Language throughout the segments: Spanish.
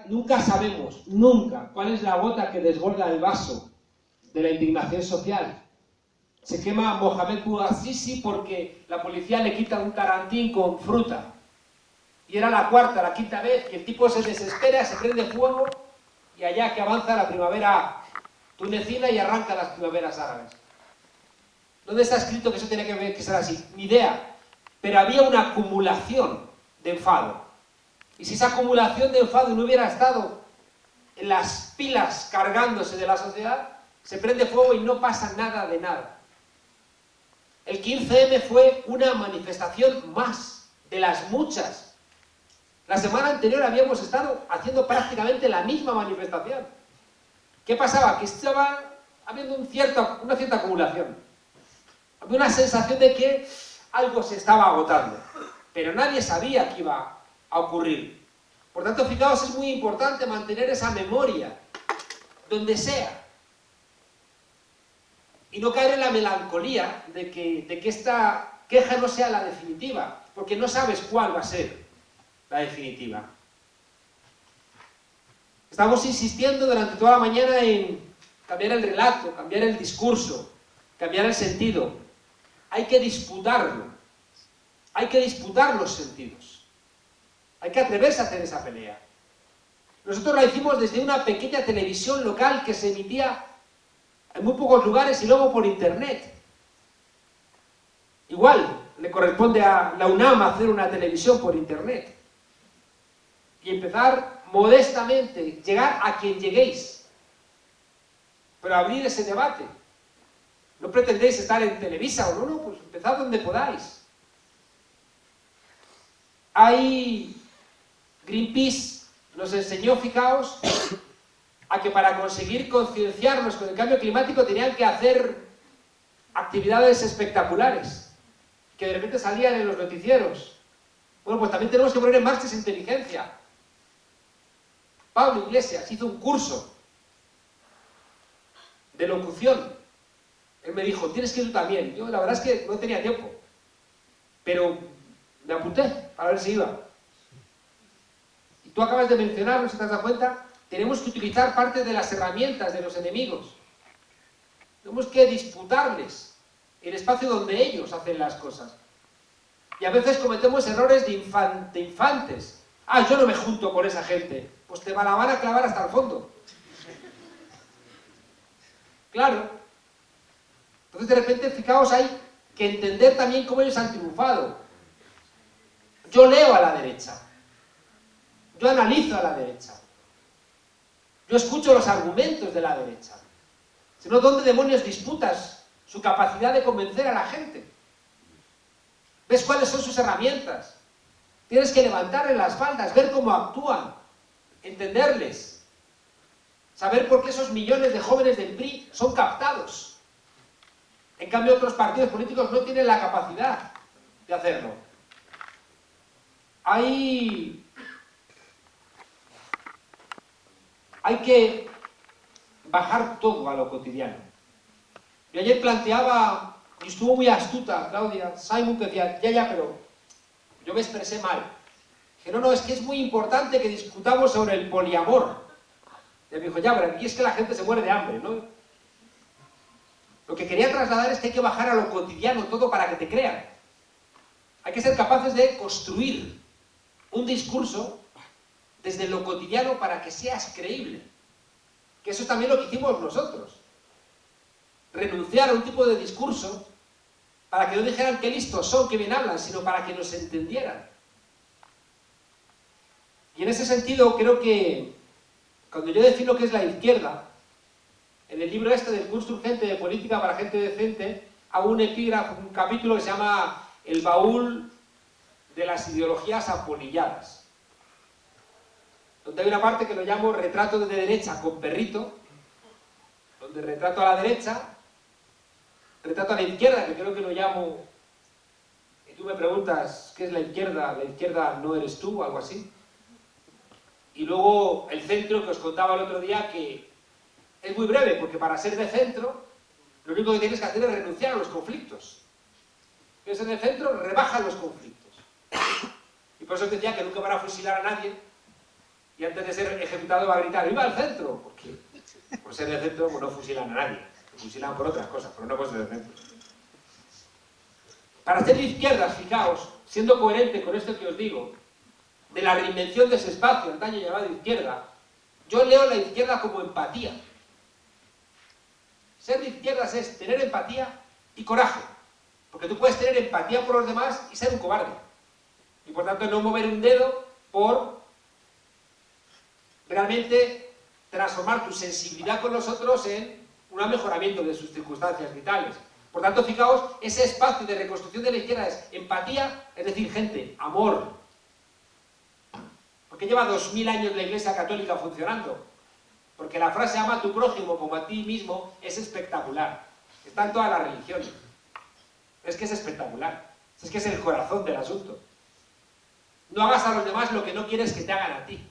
nunca sabemos, nunca, cuál es la gota que desborda el vaso de la indignación social. Se quema Mohamed Bouazizi porque la policía le quita un tarantín con fruta. Y era la cuarta, la quinta vez, y el tipo se desespera, se prende fuego, y allá que avanza la primavera tunecina y arranca las primaveras árabes. ¿Dónde está escrito que eso tenía que ser así? Ni idea. Pero había una acumulación de enfado. Y si esa acumulación de enfado no hubiera estado en las pilas cargándose de la sociedad, se prende fuego y no pasa nada de nada. El 15M fue una manifestación más de las muchas. La semana anterior habíamos estado haciendo prácticamente la misma manifestación. ¿Qué pasaba? Que estaba habiendo una cierta acumulación. Había una sensación de que algo se estaba agotando, pero nadie sabía qué iba a ocurrir. Por tanto, fijaos, es muy importante mantener esa memoria, donde sea, y no caer en la melancolía de que esta queja no sea la definitiva, porque no sabes cuál va a ser la definitiva. Estamos insistiendo durante toda la mañana en cambiar el relato, cambiar el discurso, cambiar el sentido. Hay que disputarlo. Hay que disputar los sentidos. Hay que atreverse a hacer esa pelea. Nosotros la hicimos desde una pequeña televisión local que se emitía en muy pocos lugares y luego por internet. Igual le corresponde a la UNAM hacer una televisión por internet. Y empezar modestamente, llegar a quien lleguéis, pero abrir ese debate. No pretendéis estar en Televisa o no, pues empezad donde podáis. Greenpeace nos enseñó, fijaos, a que para conseguir concienciarnos con el cambio climático tenían que hacer actividades espectaculares, que de repente salían en los noticieros. Bueno, pues también tenemos que poner en marcha esa inteligencia. Pablo Iglesias hizo un curso de locución. Él me dijo, tienes que ir tú también. Yo la verdad es que no tenía tiempo, pero me apunté para ver si iba. Y tú acabas de mencionar, no sé si te has dado cuenta, tenemos que utilizar parte de las herramientas de los enemigos. Tenemos que disputarles el espacio donde ellos hacen las cosas. Y a veces cometemos errores de infantes. Yo no me junto con esa gente. Pues te la van a clavar hasta el fondo. Claro. Entonces de repente, fijaos, hay que entender también cómo ellos han triunfado. Yo leo a la derecha. Yo analizo a la derecha. Yo escucho los argumentos de la derecha. Si no, ¿dónde demonios disputas su capacidad de convencer a la gente? ¿Ves cuáles son sus herramientas? Tienes que levantarle las faldas, ver cómo actúan, entenderles, saber por qué esos millones de jóvenes del PRI son captados. En cambio, otros partidos políticos no tienen la capacidad de hacerlo. Hay que bajar todo a lo cotidiano. Yo ayer planteaba, y estuvo muy astuta Claudia Simon, que decía, ya, pero yo me expresé mal. Dije, no, es que es muy importante que discutamos sobre el poliamor. Y me dijo, pero aquí es que la gente se muere de hambre, ¿no? Lo que quería trasladar es que hay que bajar a lo cotidiano todo para que te crean. Hay que ser capaces de construir un discurso desde lo cotidiano para que seas creíble. Que eso es también lo que hicimos nosotros. Renunciar a un tipo de discurso para que no dijeran qué listos son, qué bien hablan, sino para que nos entendieran. Y en ese sentido creo que cuando yo defino qué es la izquierda, en el libro del curso urgente de política para gente decente, hago un epígrafo, un capítulo que se llama El baúl de las ideologías apolilladas. Donde hay una parte que lo llamo retrato de derecha con perrito, donde retrato a la derecha, retrato a la izquierda, que creo que lo llamo, y tú me preguntas qué es la izquierda no eres tú, o algo así. Y luego el centro, que os contaba el otro día, que es muy breve, porque para ser de centro, lo único que tienes que hacer es renunciar a los conflictos. ¿Quieres ser de centro? Rebaja los conflictos. Y por eso os decía que nunca van a fusilar a nadie, y antes de ser ejecutado va a gritar ¡viva el centro! Porque por ser del centro pues no fusilan a nadie, se fusilan por otras cosas, pero no por ser del centro. Para ser de izquierdas, fijaos, siendo coherente con esto que os digo, de la reinvención de ese espacio antaño llamado izquierda, yo leo la izquierda como empatía. Ser de izquierdas es tener empatía y coraje, porque tú puedes tener empatía por los demás y ser un cobarde, y por tanto no mover un dedo por realmente transformar tu sensibilidad con los otros en un mejoramiento de sus circunstancias vitales. Por tanto, fijaos, ese espacio de reconstrucción de la izquierda es empatía, es decir, gente, amor. ¿Por qué lleva 2000 años la Iglesia Católica funcionando? Porque la frase ama a tu prójimo como a ti mismo es espectacular. Está en todas las religiones. Es que es espectacular. Es que es el corazón del asunto. No hagas a los demás lo que no quieres que te hagan a ti.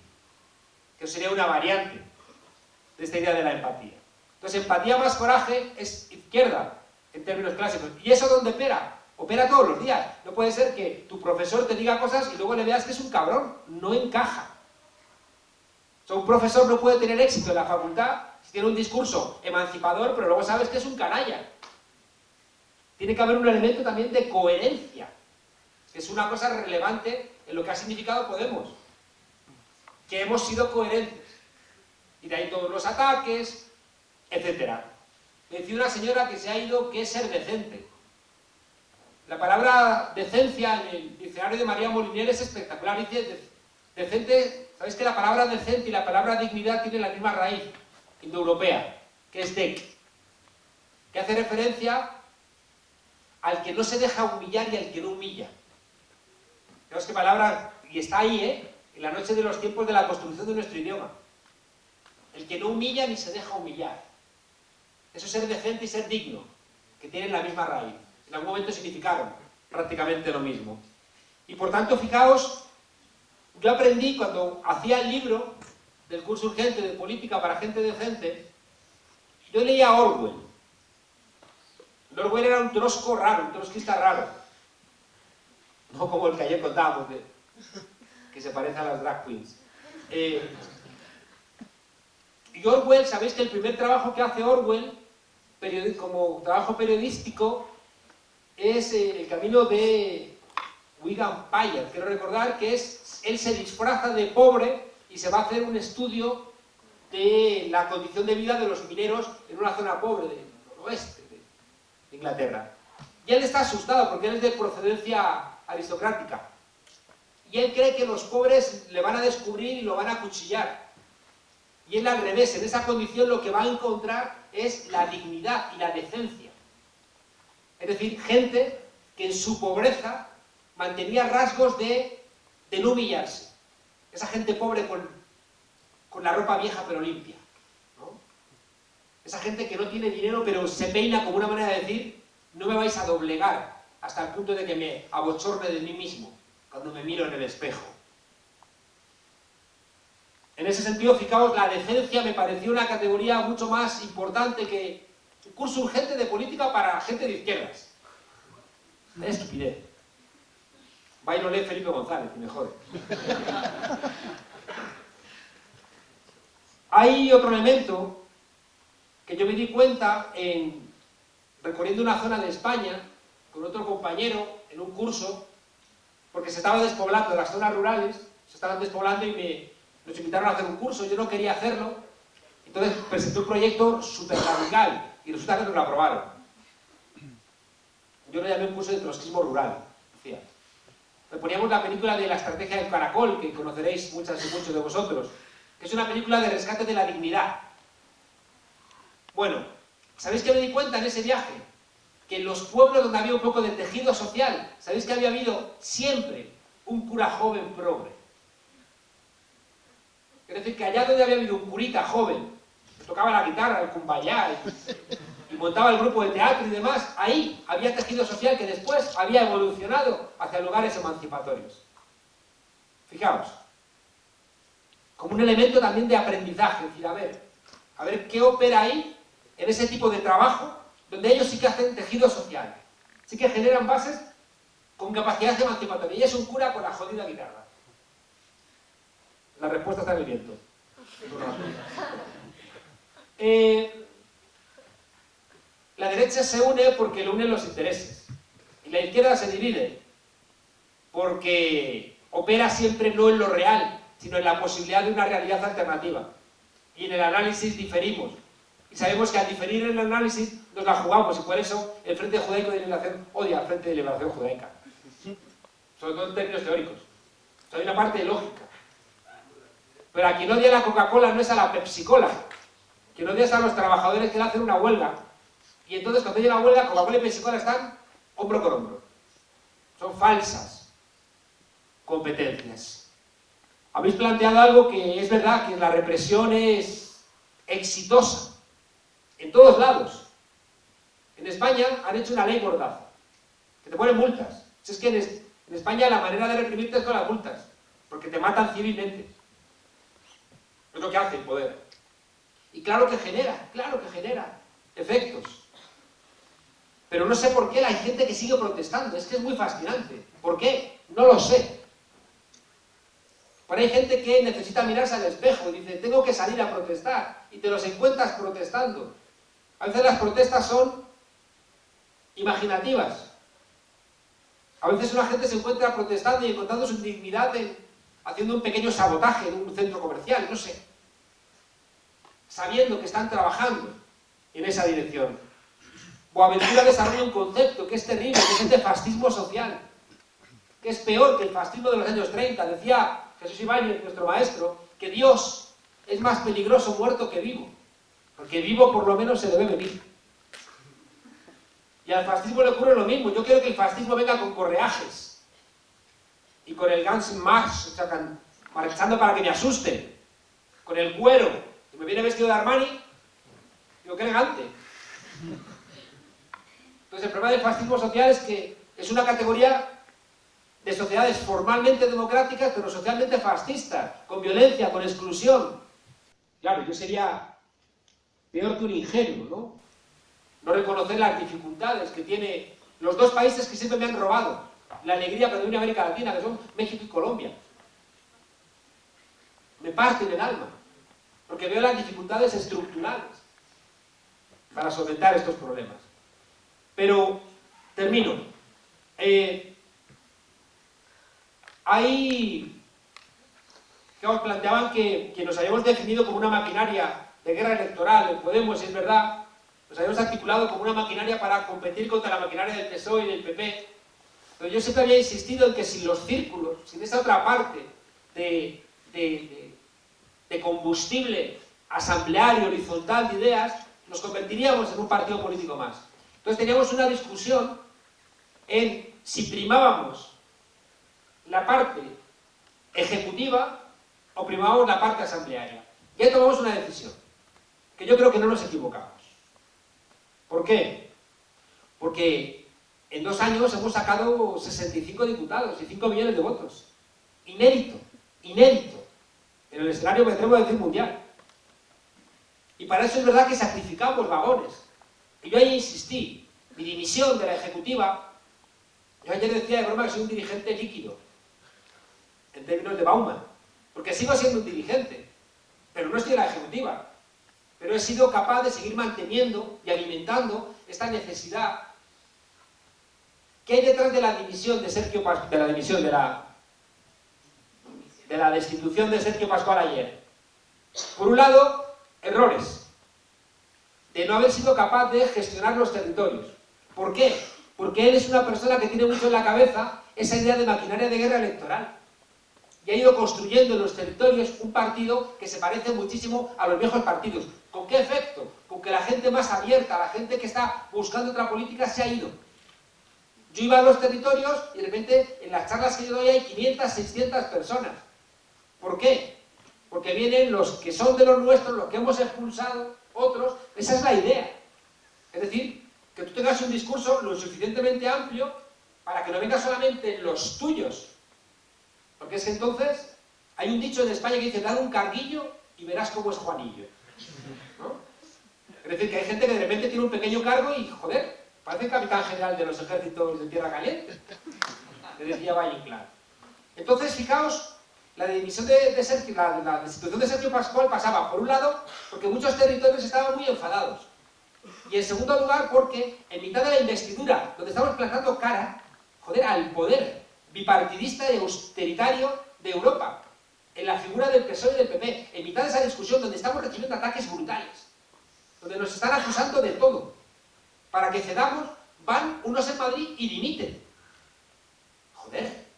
Que sería una variante de esta idea de la empatía. Entonces, empatía más coraje es izquierda, en términos clásicos. ¿Y eso dónde opera? Opera todos los días. No puede ser que tu profesor te diga cosas y luego le veas que es un cabrón. No encaja. O sea, un profesor no puede tener éxito en la facultad si tiene un discurso emancipador, pero luego sabes que es un canalla. Tiene que haber un elemento también de coherencia, que es una cosa relevante en lo que ha significado Podemos. Que hemos sido coherentes. Y de ahí todos los ataques, etc. Me decía una señora que se ha ido, que es ser decente. La palabra decencia en el diccionario de María Moliner es espectacular. Dice decente, ¿sabéis que la palabra decente y la palabra dignidad tienen la misma raíz indoeuropea, que es dec, que hace referencia al que no se deja humillar y al que no humilla. Fijaos qué palabra, y está ahí, en la noche de los tiempos de la construcción de nuestro idioma. El que no humilla ni se deja humillar. Eso es ser decente y ser digno, que tienen la misma raíz. En algún momento significaron prácticamente lo mismo. Y por tanto, fijaos, yo aprendí cuando hacía el libro del curso urgente de política para gente decente, yo leía a Orwell. Orwell era un trosco raro, un trotskista raro. No como el que ayer contábamos, que se parece a las drag queens. Y Orwell, sabéis que el primer trabajo que hace Orwell, como trabajo periodístico, es El camino de Wigan Pier. Quiero recordar que él se disfraza de pobre y se va a hacer un estudio de la condición de vida de los mineros en una zona pobre del noroeste de Inglaterra. Y él está asustado porque él es de procedencia aristocrática. Y él cree que los pobres le van a descubrir y lo van a acuchillar. Y él al revés, en esa condición lo que va a encontrar es la dignidad y la decencia. Es decir, gente que en su pobreza mantenía rasgos de no humillarse. Esa gente pobre con la ropa vieja pero limpia, ¿no? Esa gente que no tiene dinero pero se peina como una manera de decir, no me vais a doblegar hasta el punto de que me abochorne de mí mismo cuando me miro en el espejo. En ese sentido, fijaos, la decencia me pareció una categoría mucho más importante que un curso urgente de política para gente de izquierdas. Es estupidez. Va y lo lee Felipe González, y me jode. Hay otro elemento que yo me di cuenta recorriendo una zona de España con otro compañero en un curso, porque se estaba despoblando las zonas rurales, se estaban despoblando y nos invitaron a hacer un curso. Yo no quería hacerlo, entonces presenté un proyecto súper radical y resulta que nos lo aprobaron. Yo lo llamé un curso de trotskismo rural, decía. Poníamos la película de La estrategia del caracol, que conoceréis muchas y muchos de vosotros, que es una película de rescate de la dignidad. Bueno, ¿sabéis qué me di cuenta en ese viaje? Que en los pueblos donde había un poco de tejido social, ¿sabéis que había habido siempre un cura joven progre? Es decir, que allá donde había habido un curita joven, que tocaba la guitarra, el cumbayá, y montaba el grupo de teatro y demás, ahí había tejido social que después había evolucionado hacia lugares emancipatorios. Fijaos, como un elemento también de aprendizaje, es decir, a ver qué opera ahí, en ese tipo de trabajo, donde ellos sí que hacen tejido social, sí que generan bases con capacidad emancipatoria, y es un cura con la jodida guitarra. La respuesta está en el viento. La derecha se une porque le unen los intereses. Y la izquierda se divide porque opera siempre no en lo real, sino en la posibilidad de una realidad alternativa. Y en el análisis diferimos. Y sabemos que al diferir en el análisis nos la jugamos, y por eso el Frente Judaico de Liberación odia al Frente de Liberación Judaica. Sobre todo en términos teóricos. O sea, hay una parte lógica. Pero a quien odia la Coca-Cola no es a la Pepsi-Cola. Quien odia es a los trabajadores que le hacen una huelga. Y entonces cuando hay una huelga, Coca-Cola y Pepsi-Cola están hombro con hombro. Son falsas competencias. Habéis planteado algo que es verdad, que la represión es exitosa. En todos lados. En España han hecho una ley mordaza, que te ponen multas. Si es que en España la manera de reprimirte es con las multas, porque te matan civilmente. Es lo que hace el poder. Y claro que genera efectos. Pero no sé por qué hay gente que sigue protestando, es que es muy fascinante. ¿Por qué? No lo sé. Pero hay gente que necesita mirarse al espejo y dice, tengo que salir a protestar, y te los encuentras protestando. A veces las protestas son imaginativas. A veces una gente se encuentra protestando y encontrando su dignidad haciendo un pequeño sabotaje en un centro comercial, no sé. Sabiendo que están trabajando en esa dirección. Boaventura desarrolla un concepto que es terrible, que es el de fascismo social, que es peor que el fascismo de los años 30. Decía Jesús Ibáñez, nuestro maestro, que Dios es más peligroso muerto que vivo, porque vivo por lo menos se debe venir. Y al fascismo le ocurre lo mismo. Yo quiero que el fascismo venga con correajes y con el Ganz Marx, o sea, marchando para que me asusten, con el cuero, que me viene vestido de Armani. Digo, qué elegante. Entonces el problema del fascismo social es que es una categoría de sociedades formalmente democráticas, pero socialmente fascistas, con violencia, con exclusión. Claro, yo sería peor que un ingenuo, ¿no? No reconocer las dificultades que tiene los dos países que siempre me han robado la alegría que doy en América Latina, que son México y Colombia. Me parten el alma, porque veo las dificultades estructurales para solventar estos problemas. Pero, termino. Que os planteaban que nos hayamos definido como una maquinaria de guerra electoral en Podemos, y es verdad, nos habíamos articulado como una maquinaria para competir contra la maquinaria del PSOE y del PP, pero yo siempre había insistido en que sin los círculos, sin esa otra parte de combustible asambleario, horizontal de ideas, nos convertiríamos en un partido político más. Entonces teníamos una discusión en si primábamos la parte ejecutiva o primábamos la parte asamblearia. Y ahí tomamos una decisión, que yo creo que no nos equivocamos. ¿Por qué? Porque en 2 años hemos sacado 65 diputados y 5 millones de votos. Inédito, inédito. En el escenario, me atrevo a decir, mundial. Y para eso es verdad que sacrificamos vagones. Y yo ahí insistí. Mi dimisión de la ejecutiva, yo ayer decía de broma que soy un dirigente líquido, en términos de Bauman, porque sigo siendo un dirigente, pero no estoy en la ejecutiva. Pero he sido capaz de seguir manteniendo y alimentando esta necesidad. ¿Qué hay detrás de la dimisión de Sergio Pascual, de la destitución de Sergio Pascual ayer? Por un lado, errores de no haber sido capaz de gestionar los territorios. ¿Por qué? Porque él es una persona que tiene mucho en la cabeza esa idea de maquinaria de guerra electoral. Y ha ido construyendo en los territorios un partido que se parece muchísimo a los viejos partidos. ¿Con qué efecto? Con que la gente más abierta, la gente que está buscando otra política, se ha ido. Yo iba a los territorios y de repente en las charlas que yo doy hay 500, 600 personas. ¿Por qué? Porque vienen los que son de los nuestros, los que hemos expulsado, otros. Esa es la idea. Es decir, que tú tengas un discurso lo suficientemente amplio para que no venga solamente los tuyos. Porque es que entonces hay un dicho en España que dice, dale un carguillo y verás cómo es Juanillo, ¿no? Es decir, que hay gente que de repente tiene un pequeño cargo y, joder, parece el capitán general de los ejércitos de Tierra Caliente, que decía Valle Inclán. Entonces, fijaos la dimisión de Sergio, la destitución de Sergio Pascual pasaba, por un lado, porque muchos territorios estaban muy enfadados. Y en segundo lugar, porque en mitad de la investidura, donde estamos plantando cara, joder, al poder bipartidista y austeritario de Europa, en la figura del PSOE y del PP, en mitad de esa discusión donde estamos recibiendo ataques brutales, donde nos están acusando de todo, para que cedamos, van unos en Madrid y dimiten. Joder.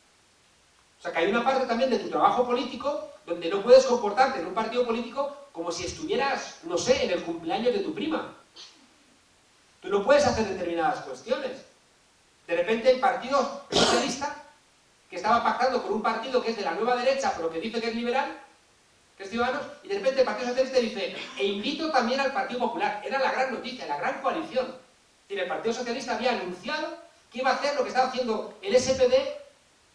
O sea, que hay una parte también de tu trabajo político donde no puedes comportarte en un partido político como si estuvieras, no sé, en el cumpleaños de tu prima. Tú no puedes hacer determinadas cuestiones. De repente el Partido Socialista, que estaba pactando con un partido que es de la nueva derecha, pero que dice que es liberal, que es Ciudadanos, y de repente el Partido Socialista dice, e invito también al Partido Popular. Era la gran noticia, la gran coalición. Es decir, el Partido Socialista había anunciado que iba a hacer lo que estaba haciendo el SPD,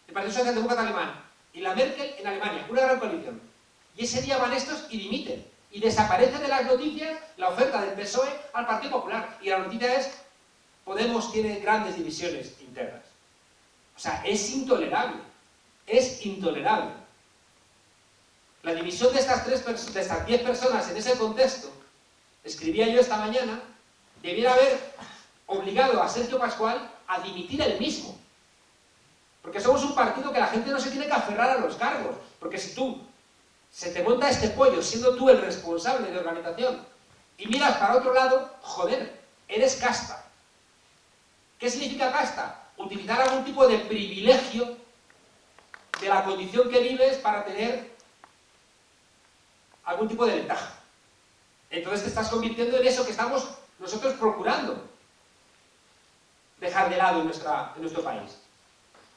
el Partido Socialdemócrata Alemán, y la Merkel en Alemania, una gran coalición. Y ese día van estos y dimiten. Y desaparece de las noticias la oferta del PSOE al Partido Popular. Y la noticia es, Podemos tiene grandes divisiones internas. O sea, es intolerable. Es intolerable. La división de estas 10 personas en ese contexto, escribía yo esta mañana, debiera haber obligado a Sergio Pascual a dimitir él mismo. Porque somos un partido que la gente no se tiene que aferrar a los cargos. Porque si tú se te monta este pollo siendo tú el responsable de organización y miras para otro lado, joder, eres casta. ¿Qué significa casta? Utilizar algún tipo de privilegio de la condición que vives para tener algún tipo de ventaja. Entonces te estás convirtiendo en eso que estamos nosotros procurando dejar de lado en nuestro país.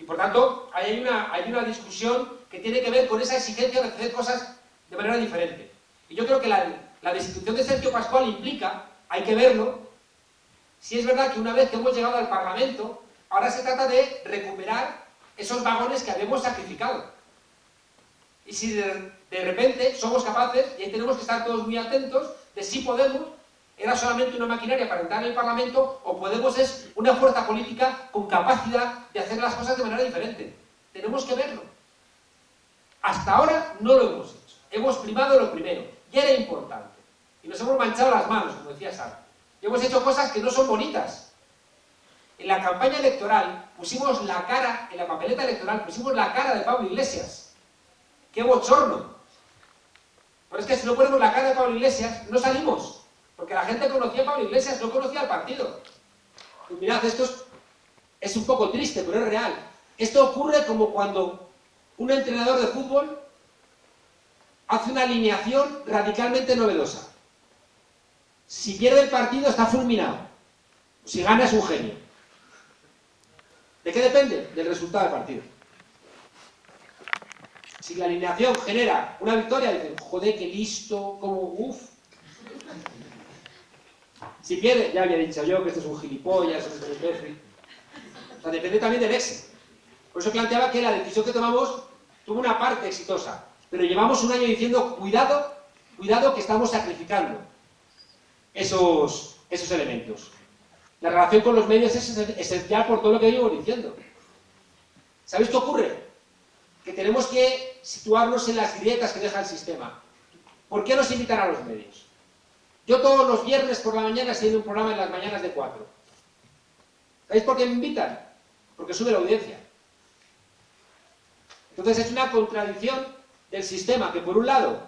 Y por tanto, hay una discusión que tiene que ver con esa exigencia de hacer cosas de manera diferente. Y yo creo que la destitución de Sergio Pascual implica, hay que verlo, si es verdad que una vez que hemos llegado al Parlamento, ahora se trata de recuperar esos vagones que habíamos sacrificado. Y si de repente somos capaces, y ahí tenemos que estar todos muy atentos, de si Podemos era solamente una maquinaria para entrar en el Parlamento, o Podemos es una fuerza política con capacidad de hacer las cosas de manera diferente. Tenemos que verlo. Hasta ahora no lo hemos hecho. Hemos primado lo primero, y era importante. Y nos hemos manchado las manos, como decía Sara. Y hemos hecho cosas que no son bonitas. En la campaña electoral pusimos la cara, en la papeleta electoral pusimos la cara de Pablo Iglesias. ¡Qué bochorno! Pero es que si no ponemos la cara de Pablo Iglesias, no salimos. Porque la gente conocía a Pablo Iglesias, no conocía al partido. Y mirad, esto es un poco triste, pero es real. Esto ocurre como cuando un entrenador de fútbol hace una alineación radicalmente novedosa. Si pierde el partido, está fulminado. Si gana, es un genio. ¿De qué depende? Del resultado del partido. Si la alineación genera una victoria, dicen, joder, qué listo, como uff. Si pierde, ya había dicho yo que esto es un gilipollas, esto es un imbécil. O sea, depende también del éxito. Por eso planteaba que la decisión que tomamos tuvo una parte exitosa. Pero llevamos un año diciendo, cuidado, cuidado que estamos sacrificando esos elementos. La relación con los medios es esencial por todo lo que llevo diciendo. ¿Sabéis qué ocurre? Que tenemos que situarnos en las grietas que deja el sistema. ¿Por qué nos invitan a los medios? Yo todos los viernes por la mañana estoy en un programa en las mañanas de 4. ¿Sabéis por qué me invitan? Porque sube la audiencia. Entonces es una contradicción del sistema que por un lado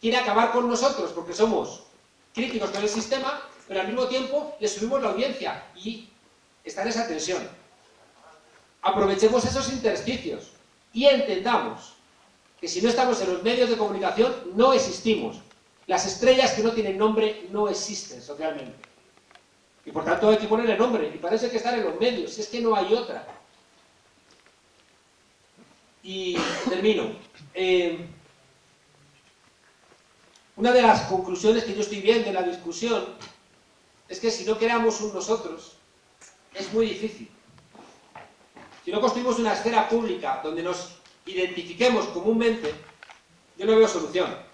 quiere acabar con nosotros porque somos críticos con el sistema, pero al mismo tiempo le subimos la audiencia y está en esa tensión. Aprovechemos esos intersticios y entendamos que si no estamos en los medios de comunicación no existimos. Las estrellas que no tienen nombre no existen socialmente. Y por tanto hay que ponerle nombre, y parece que están en los medios, si es que no hay otra. Y termino. Una de las conclusiones que yo estoy viendo en la discusión es que si no creamos un nosotros, es muy difícil. Si no construimos una esfera pública donde nos identifiquemos comúnmente, yo no veo solución.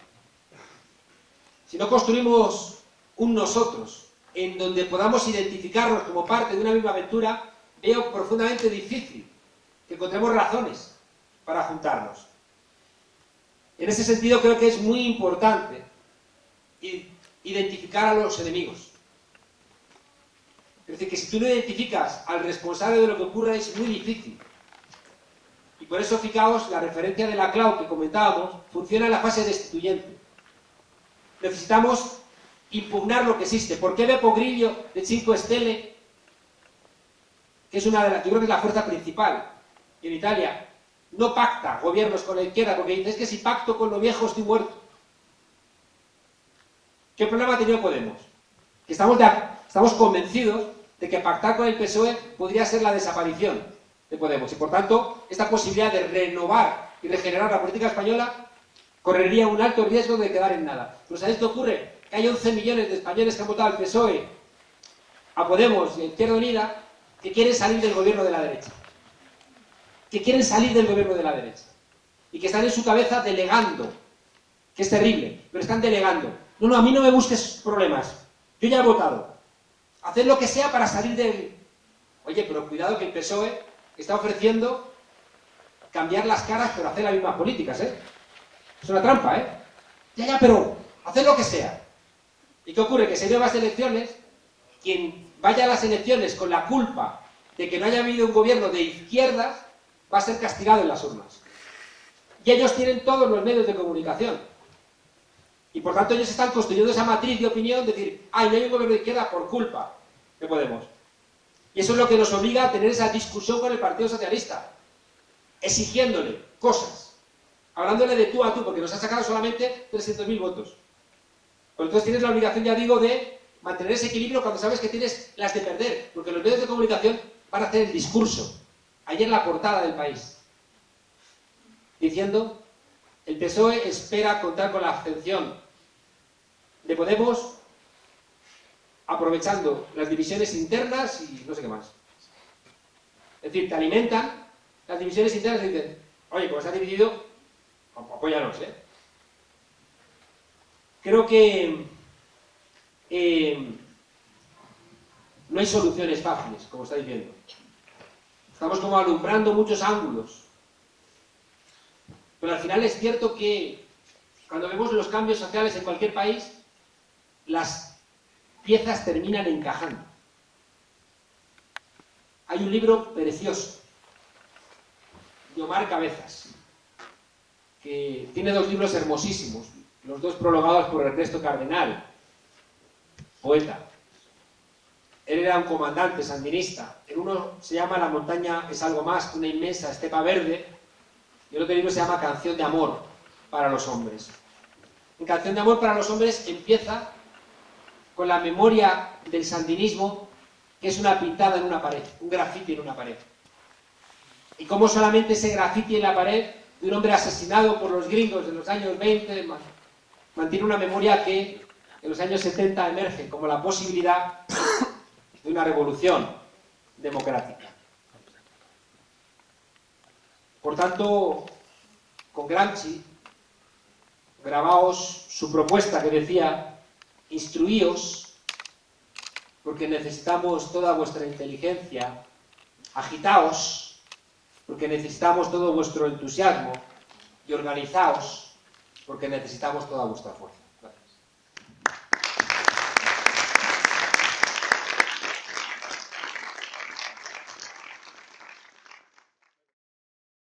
Si no construimos un nosotros en donde podamos identificarnos como parte de una misma aventura, veo profundamente difícil que encontremos razones para juntarnos. En ese sentido creo que es muy importante identificar a los enemigos. Es decir, que si tú no identificas al responsable de lo que ocurre es muy difícil. Y por eso, fijaos, la referencia de la clau que comentábamos funciona en la fase destituyente. Necesitamos impugnar lo que existe. ¿Por qué Beppe Grillo de 5 Stelle, que es una de las, yo creo que es la fuerza principal en Italia, no pacta gobiernos con la izquierda? Porque dice, es que si pacto con lo viejo estoy muerto. ¿Qué problema ha tenido Podemos? Que estamos convencidos de que pactar con el PSOE podría ser la desaparición de Podemos. Y por tanto, esta posibilidad de renovar y regenerar la política española correría un alto riesgo de quedar en nada. Pero ¿sabéis qué ocurre? Que hay 11 millones de españoles que han votado al PSOE, a Podemos y a Izquierda Unida, que quieren salir del gobierno de la derecha. Que quieren salir del gobierno de la derecha. Y que están en su cabeza delegando, que es terrible, pero están delegando. No, a mí no me busques problemas. Yo ya he votado. Haced lo que sea para salir del... Oye, pero cuidado que el PSOE está ofreciendo cambiar las caras, pero hacer las mismas políticas, ¿eh? Es una trampa, ¿eh? Ya, pero haced lo que sea. ¿Y qué ocurre? Que si hay nuevas elecciones, quien vaya a las elecciones con la culpa de que no haya habido un gobierno de izquierdas, va a ser castigado en las urnas. Y ellos tienen todos los medios de comunicación. Y por tanto ellos están construyendo esa matriz de opinión, de decir, no hay un gobierno de izquierda por culpa de Podemos. Y eso es lo que nos obliga a tener esa discusión con el Partido Socialista, exigiéndole cosas, hablándole de tú a tú, porque nos ha sacado solamente 300.000 votos. Pero entonces tienes la obligación, ya digo, de mantener ese equilibrio cuando sabes que tienes las de perder, porque los medios de comunicación van a hacer el discurso. Ayer la portada del País, diciendo, el PSOE espera contar con la abstención de Podemos, aprovechando las divisiones internas y no sé qué más. Es decir, te alimentan las divisiones internas y dicen, oye, como se ha dividido, apóyanos, ¿eh? Creo que no hay soluciones fáciles, como está diciendo. Estamos como alumbrando muchos ángulos. Pero al final es cierto que cuando vemos los cambios sociales en cualquier país, las piezas terminan encajando. Hay un libro precioso de Omar Cabezas, que tiene 2 libros hermosísimos, los 2 prologados por Ernesto Cardenal, poeta. Él era un comandante sandinista. En uno se llama La montaña es algo más que una inmensa estepa verde, y el otro libro se llama Canción de amor para los hombres. En Canción de amor para los hombres empieza con la memoria del sandinismo, que es una pintada en una pared, un grafiti en una pared. Y cómo solamente ese grafiti en la pared de un hombre asesinado por los gringos en los años 20 mantiene una memoria que en los años 70 emerge como la posibilidad de una revolución democrática. Por tanto, con Gramsci, grabaos su propuesta que decía, instruíos, porque necesitamos toda vuestra inteligencia, agitaos, porque necesitamos todo vuestro entusiasmo, y organizaos, porque necesitamos toda vuestra fuerza.